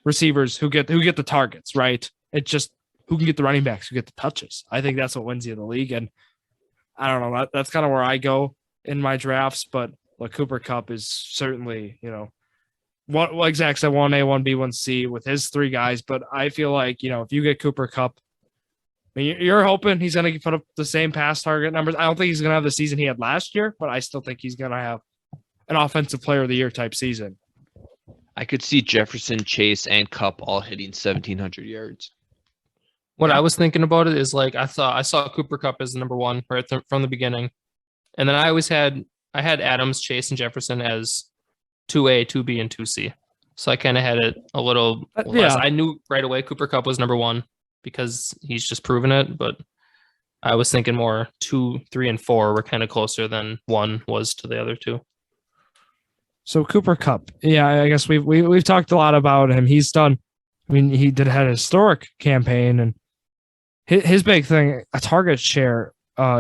[SPEAKER 1] receivers who get the targets, right? It's just who can get the running backs, who get the touches. I think that's what wins you the league, and I don't know. That's kind of where I go in my drafts, but Cooper Kupp is certainly like Zach said, 1A, 1B, 1C with his 3 guys. But I feel like, if you get Cooper Kupp, I mean, you're hoping he's going to put up the same pass target numbers. I don't think he's going to have the season he had last year, but I still think he's going to have an offensive player of the year type season.
[SPEAKER 2] I could see Jefferson, Chase, and Kupp all hitting 1,700 yards.
[SPEAKER 3] What I was thinking about it is I saw Cooper Kupp as the number 1 right from the beginning. And then I had Adams, Chase, and Jefferson as 2A, 2B, and 2C. So I kind of had it a little less. I knew right away Cooper Kupp was number 1 because he's just proven it. But I was thinking more 2, 3, and 4 were kind of closer than 1 was to the other 2.
[SPEAKER 1] So Cooper Kupp, I guess we've talked a lot about him. He's done. I mean, he had a historic campaign, and his big thing, a target share.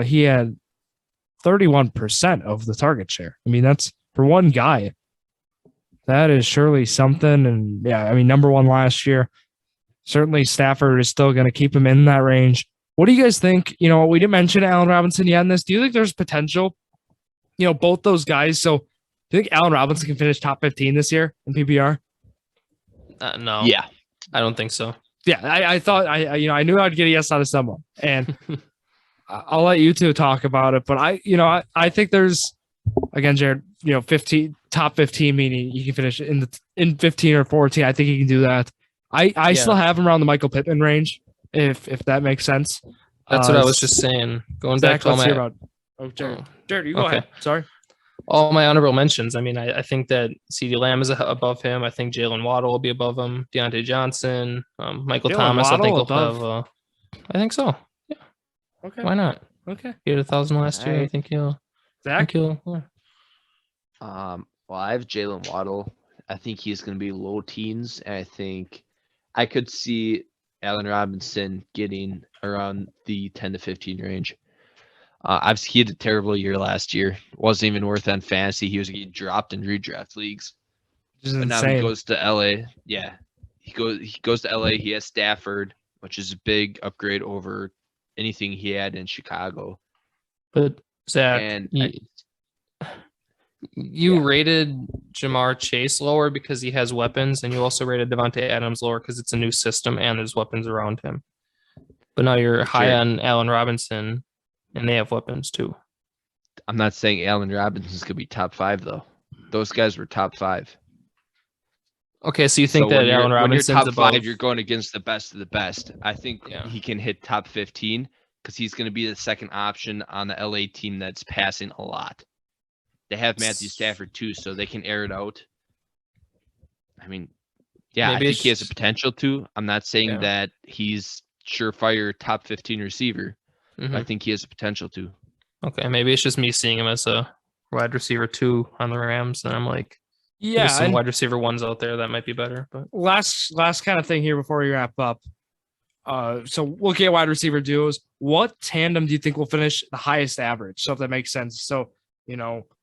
[SPEAKER 1] He had 31% of the target share. I mean, that's for one guy. That is surely something. And number 1 last year. Certainly Stafford is still going to keep him in that range. What do you guys think? We didn't mention Allen Robinson yet in this. Do you think there's potential? Both those guys. So do you think Allen Robinson can finish top 15 this year in PPR?
[SPEAKER 3] No.
[SPEAKER 2] Yeah.
[SPEAKER 3] I don't think so.
[SPEAKER 1] Yeah, I thought I knew I'd get a yes out of someone, and I'll let you two talk about it. But I think there's, again, Jared, 15 top 15, meaning you can finish in 15 or 14. I think you can do that. I still have him around the Michael Pittman range, if that makes sense.
[SPEAKER 3] That's what I was just saying. Going
[SPEAKER 1] Zach,
[SPEAKER 3] back to all
[SPEAKER 1] my Jared, you go ahead. Sorry.
[SPEAKER 3] All my honorable mentions. I mean, I think that CeeDee Lamb is above him. I think Jalen Waddle will be above him. Deontay Johnson, Michael Thomas.
[SPEAKER 1] Waddle
[SPEAKER 3] I think
[SPEAKER 1] above.
[SPEAKER 3] will have. I think so. Yeah.
[SPEAKER 1] Okay.
[SPEAKER 3] Why not?
[SPEAKER 1] Okay.
[SPEAKER 3] He had 1,000 last year. I think he'll.
[SPEAKER 1] Zach.
[SPEAKER 2] Well, I have Jalen Waddle. I think he's going to be low teens, and I think I could see Allen Robinson getting around the 10 to 15 range. He had a terrible year last year. Wasn't even worth on fantasy. He was getting dropped in redraft leagues.
[SPEAKER 1] Which is
[SPEAKER 2] But
[SPEAKER 1] insane.
[SPEAKER 2] now he goes to LA. Yeah. He goes to LA. He has Stafford, which is a big upgrade over anything he had in Chicago.
[SPEAKER 3] But Zach,
[SPEAKER 2] And
[SPEAKER 3] you rated Jamar Chase lower because he has weapons, and you also rated Devontae Adams lower because it's a new system and there's weapons around him. But now you're high on Allen Robinson, and they have weapons too.
[SPEAKER 2] I'm not saying Allen Robinson's going to be top 5, though. Those guys were top 5.
[SPEAKER 3] Okay, so you think that Allen Robinson's
[SPEAKER 2] when you're top
[SPEAKER 3] above
[SPEAKER 2] 5, you're going against the best of the best. I think he can hit top 15 because he's going to be the second option on the LA team that's passing a lot. They have Matthew Stafford too, so they can air it out. I mean, I think he has a potential to. I'm not saying that he's surefire top 15 receiver. Mm-hmm. I think he has a potential to. Okay,
[SPEAKER 3] maybe it's just me seeing him as a wide receiver 2 on the Rams, and I'm like, there's some wide receiver 1s out there that might be better. But
[SPEAKER 1] last kind of thing here before we wrap up. So looking at wide receiver duos, what tandem do you think will finish the highest average? So if that makes sense. So,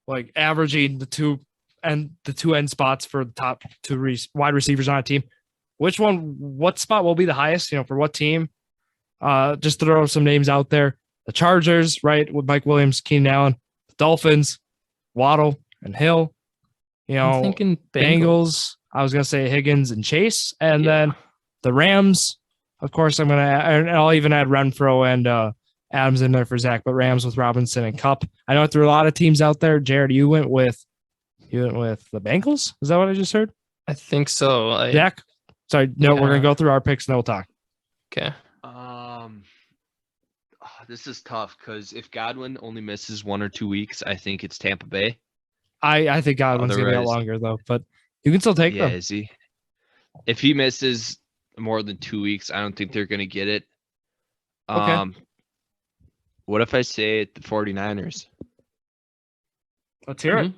[SPEAKER 1] like averaging the two end spots for the top 2 wide receivers on a team. What spot will be the highest, for what team? Just throw some names out there. The Chargers, right, with Mike Williams, Keenan Allen. The Dolphins, Waddle and Hill.
[SPEAKER 3] I'm thinking
[SPEAKER 1] Bengals. I was going to say Higgins and Chase. And then the Rams, of course, I'll even add Renfro and Adams in there for Zach, but Rams with Robinson and Kupp. I know there are a lot of teams out there. Jared, you went with the Bengals? Is that what I just heard?
[SPEAKER 3] I think so.
[SPEAKER 1] Zach? Sorry, no, we're going to go through our picks and then we'll talk.
[SPEAKER 3] Okay.
[SPEAKER 2] This is tough because if Godwin only misses 1 or 2 weeks, I think it's Tampa Bay.
[SPEAKER 1] I think Godwin's going to be out longer, though, but you can still take them.
[SPEAKER 2] Yeah, is he? If he misses more than 2 weeks, I don't think they're going to get it.
[SPEAKER 1] Okay.
[SPEAKER 2] What if I say the 49ers?
[SPEAKER 1] Let's hear it.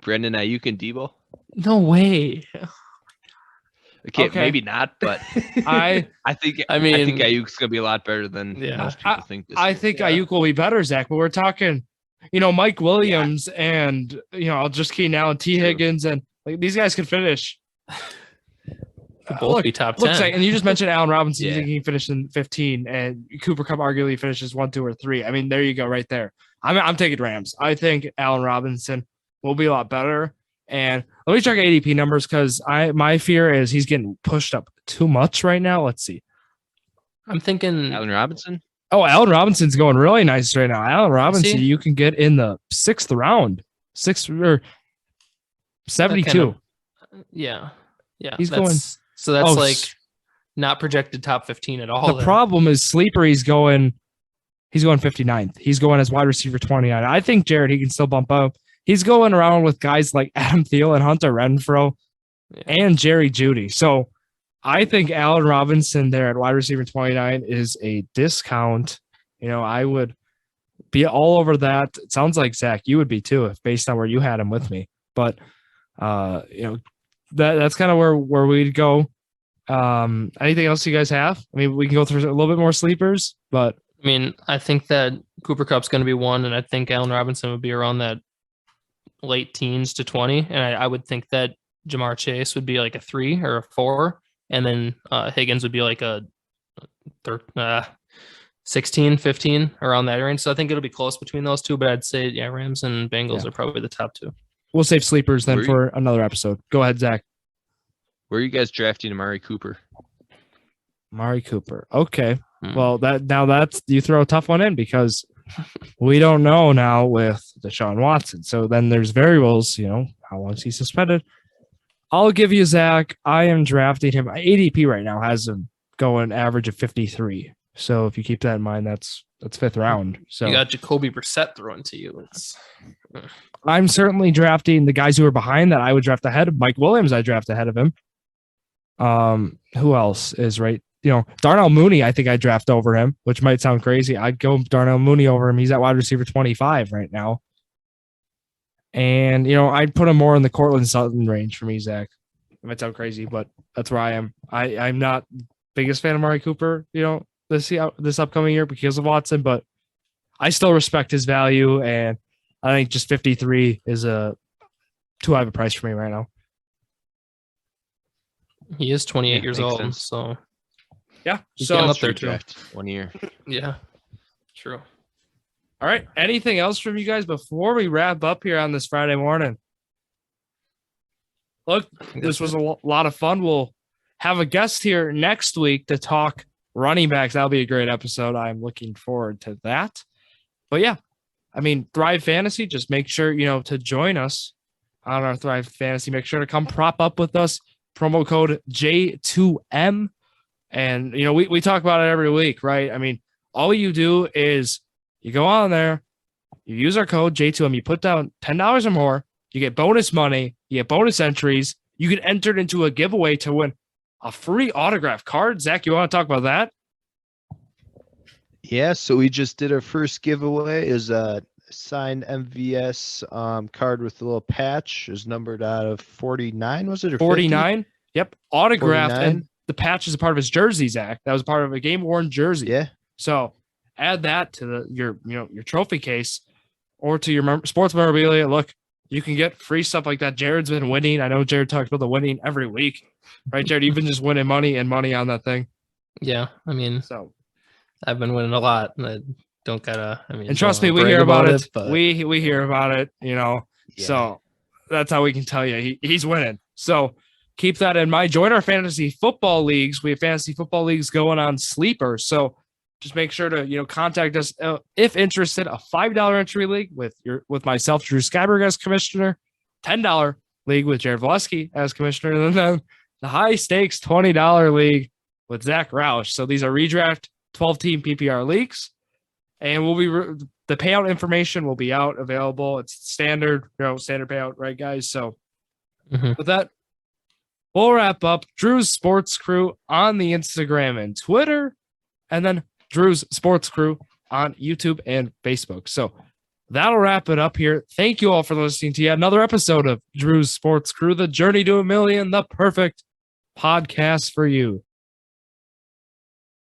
[SPEAKER 2] Brandon Ayuk and Debo?
[SPEAKER 3] No way.
[SPEAKER 2] Okay, maybe not, but I think Ayuk's going to be a lot better than most people think.
[SPEAKER 1] I think Ayuk will be better, Zach, but we're talking, Mike Williams and, just Keenan Allen, T. Higgins, and these guys could finish.
[SPEAKER 3] Both be top 10.
[SPEAKER 1] And you just mentioned Allen Robinson. You think he can finish in 15, and Cooper Kupp arguably finishes 1, 2, or 3. I mean, there you go, right there. I'm taking Rams. I think Allen Robinson will be a lot better. And let me check ADP numbers because my fear is he's getting pushed up too much right now. Let's see.
[SPEAKER 3] I'm thinking
[SPEAKER 2] Allen Robinson.
[SPEAKER 1] Oh, Allen Robinson's going really nice right now. Allen Robinson, you can get in the 6th round, 6th or 72.
[SPEAKER 3] Yeah.
[SPEAKER 1] He's going.
[SPEAKER 3] So that's not projected top 15 at all.
[SPEAKER 1] The problem is sleeper. He's going 59th. He's going as wide receiver 29. I think Jared, he can still bump up. He's going around with guys like Adam Thielen, Hunter Renfro, and Jerry Jeudy. So I think Allen Robinson there at wide receiver 29 is a discount. I would be all over that. It sounds like Zach, you would be too, if based on where you had him with me. But that's kind of where we'd go. Anything else you guys have? I mean, we can go through a little bit more sleepers, but
[SPEAKER 3] I think that Cooper Kupp's going to be 1, and I think Allen Robinson would be around that late teens to 20, and I would think that Jamar Chase would be like a 3 or a 4, and then Higgins would be like a 16, 15, around that range. So I think it'll be close between those two, but I'd say Rams and Bengals are probably the top 2.
[SPEAKER 1] We'll save sleepers then for another episode. Go ahead, Zach.
[SPEAKER 2] Where are you guys drafting Amari Cooper?
[SPEAKER 1] Amari Cooper. Okay. Well, that's you throw a tough one in because we don't know now with Deshaun Watson. So then there's variables, how long is he suspended? I'll give you Zach. I am drafting him. ADP right now has him going average of 53. So if you keep that in mind, that's 5th round. So
[SPEAKER 3] you got Jacoby Brissett throwing to you.
[SPEAKER 1] I'm certainly drafting the guys who are behind that I would draft ahead of Mike Williams. I draft ahead of him. Who else is right? Darnell Mooney, I think I draft over him, which might sound crazy. I'd go Darnell Mooney over him. He's at wide receiver 25 right now. And, I'd put him more in the Cortland Sutton range for me, Zach. It might sound crazy, but that's where I am. I'm not biggest fan of Amari Cooper, this upcoming year because of Watson, but I still respect his value, and I think just 53 is too high of a price for me right now.
[SPEAKER 3] He is 28 years old,
[SPEAKER 2] sense.
[SPEAKER 3] so
[SPEAKER 1] yeah,
[SPEAKER 3] so up there too.
[SPEAKER 2] 1 year.
[SPEAKER 3] Yeah, true.
[SPEAKER 1] All right. Anything else from you guys before we wrap up here on this Friday morning? Look, this was a lot of fun. We'll have a guest here next week to talk running backs. That'll be a great episode. I'm looking forward to that. But yeah, I mean, Thrive Fantasy, just make sure, to join us on our Thrive Fantasy. Make sure to come prop up with us. Promo code J2M. And, we talk about it every week, right? I mean, all you do is you go on there, you use our code J2M, you put down $10 or more, you get bonus money, you get bonus entries, you get entered into a giveaway to win a free autograph card. Zach, you want to talk about that?
[SPEAKER 4] Yeah, so we just did our first giveaway. Is a signed MVS card with a little patch. Is numbered out of 49, was it? Or
[SPEAKER 1] 49? Yep. Autographed.
[SPEAKER 4] 49.
[SPEAKER 1] And the patch is a part of his jersey, Zach. That was part of a game-worn jersey.
[SPEAKER 4] Yeah.
[SPEAKER 1] So add that to your trophy case or to your sports memorabilia. Look, you can get free stuff like that. Jared's been winning. I know Jared talks about the winning every week, right, Jared? You've been just winning money on that thing.
[SPEAKER 3] Yeah, I mean,
[SPEAKER 1] so
[SPEAKER 3] I've been winning a lot. And I don't gotta. I mean,
[SPEAKER 1] and trust me, we hear about it.
[SPEAKER 3] But
[SPEAKER 1] we hear about it.
[SPEAKER 4] Yeah.
[SPEAKER 1] So that's how we can tell you he's winning. So keep that in mind. Join our fantasy football leagues. We have fantasy football leagues going on Sleeper. So just make sure to contact us if interested. A $5 entry league with myself, Drew Skyberg, as commissioner. $10 league with Jared Valesky as commissioner, and then the high stakes $20 league with Zach Roush. So these are redraft 12-team PPR leagues, and the payout information will be available. It's standard payout, right, guys? So with that, we'll wrap up. Drew's Sports Crew on the Instagram and Twitter, and then Drew's Sports Crew on YouTube and Facebook. So that'll wrap it up here. Thank you all for listening to yet another episode of Drew's Sports Crew, the journey to $1 million, the perfect podcast for you.